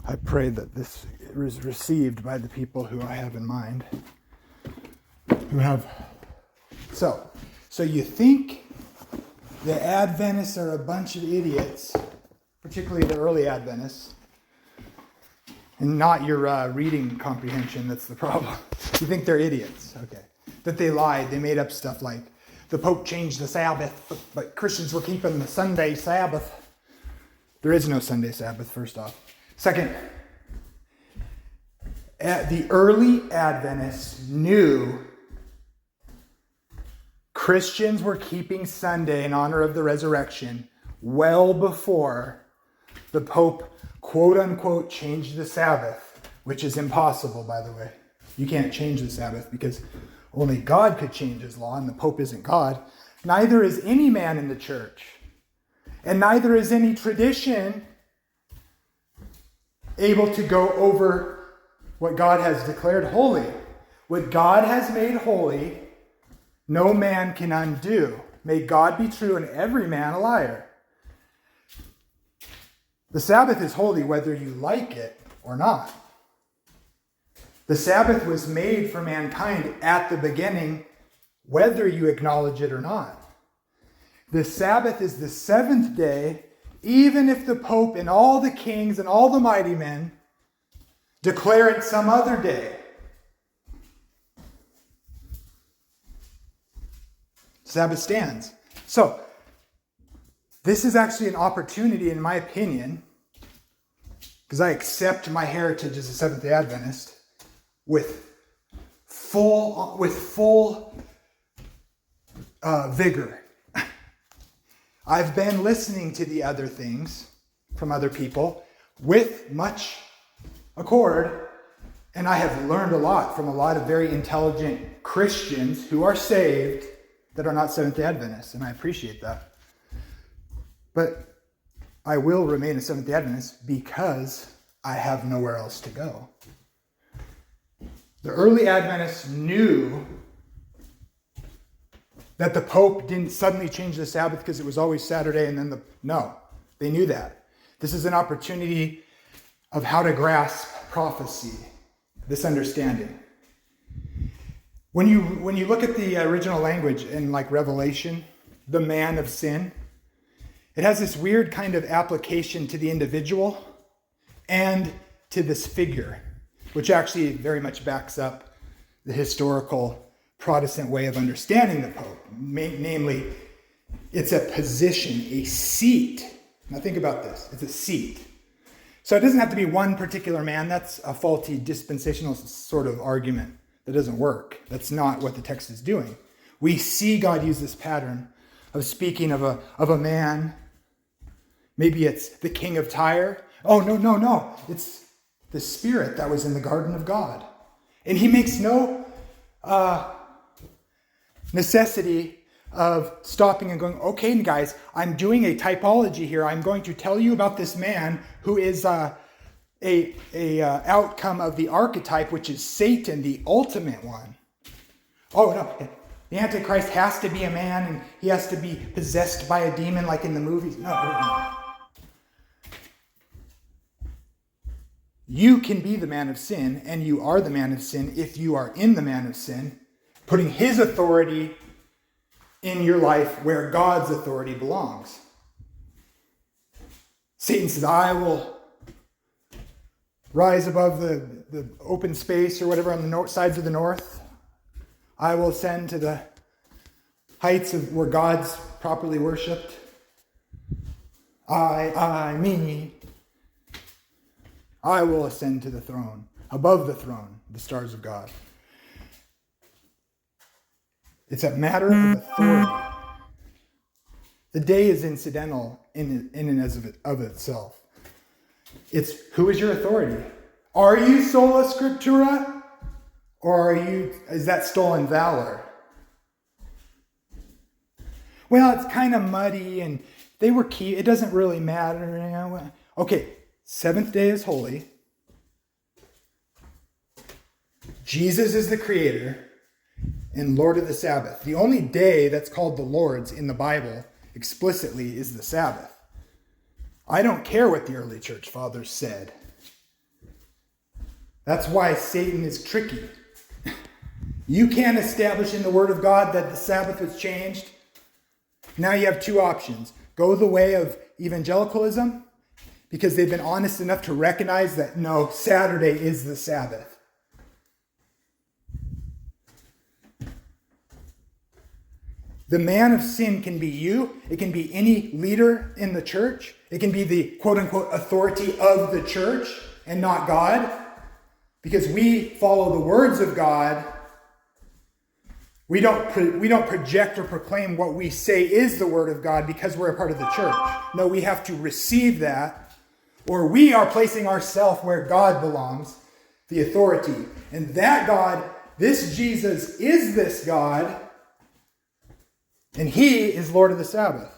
I pray that this is received by the people who I have in mind. So you think the Adventists are a bunch of idiots, particularly the early Adventists, and not your reading comprehension that's the problem. You think they're idiots, okay. That they lied, they made up stuff like the Pope changed the Sabbath, but Christians were keeping the Sunday Sabbath. There is no Sunday Sabbath, first off. Second, the early Adventists knew Christians were keeping Sunday in honor of the resurrection well before the Pope, quote unquote, changed the Sabbath, which is impossible, by the way. You can't change the Sabbath because only God could change his law, and the Pope isn't God. Neither is any man in the church, and neither is any tradition able to go over what God has declared holy. What God has made holy, no man can undo. May God be true and every man a liar. The Sabbath is holy whether you like it or not. The Sabbath was made for mankind at the beginning, whether you acknowledge it or not. The Sabbath is the seventh day, even if the Pope and all the kings and all the mighty men declare it some other day. Sabbath stands. So, this is actually an opportunity, in my opinion, because I accept my heritage as a Seventh-day Adventist with full vigor. I've been listening to the other things from other people with much accord, and I have learned a lot from a lot of very intelligent Christians who are saved that are not Seventh-day Adventists, and I appreciate that. But I will remain a Seventh-day Adventist because I have nowhere else to go. The early Adventists knew that the Pope didn't suddenly change the Sabbath because it was always Saturday and then no, they knew that. This is an opportunity of how to grasp prophecy, this understanding. When you look at the original language in like Revelation, the man of sin, it has this weird kind of application to the individual and to this figure, which actually very much backs up the historical Protestant way of understanding the Pope. Namely, it's a position, a seat. Now think about this. It's a seat. So it doesn't have to be one particular man. That's a faulty dispensational sort of argument that doesn't work. That's not what the text is doing. We see God use this pattern of speaking of a man. Maybe it's the king of Tyre. Oh, no. It's the spirit that was in the garden of God. And he makes no necessity of stopping and going, okay, guys, I'm doing a typology here. I'm going to tell you about this man who is a outcome of the archetype, which is Satan, the ultimate one. Oh, no. The Antichrist has to be a man and he has to be possessed by a demon like in the movies. No. You can be the man of sin, and you are the man of sin if you are in the man of sin, putting his authority in your life where God's authority belongs. Satan says, I will rise above the open space or whatever on the sides of the north. I will ascend to the heights of where God's properly worshipped. Me. I will ascend to the throne, above the throne, the stars of God. It's a matter of authority. The day is incidental in and of itself. It's who is your authority? Are you sola scriptura? Or is that stolen valor? Well, it's kind of muddy and they were key. It doesn't really matter. Okay, seventh day is holy. Jesus is the creator and Lord of the Sabbath. The only day that's called the Lord's in the Bible explicitly is the Sabbath. I don't care what the early church fathers said. That's why Satan is tricky. You can't establish in the Word of God that the Sabbath was changed. Now you have two options. Go the way of evangelicalism, because they've been honest enough to recognize that, no, Saturday is the Sabbath. The man of sin can be you. It can be any leader in the church. It can be the quote-unquote authority of the church and not God. Because we follow the words of God. We don't project or proclaim what we say is the word of God because we're a part of the church. No, we have to receive that, or we are placing ourselves where God belongs, the authority. And that God, this Jesus, is this God, and he is Lord of the Sabbath.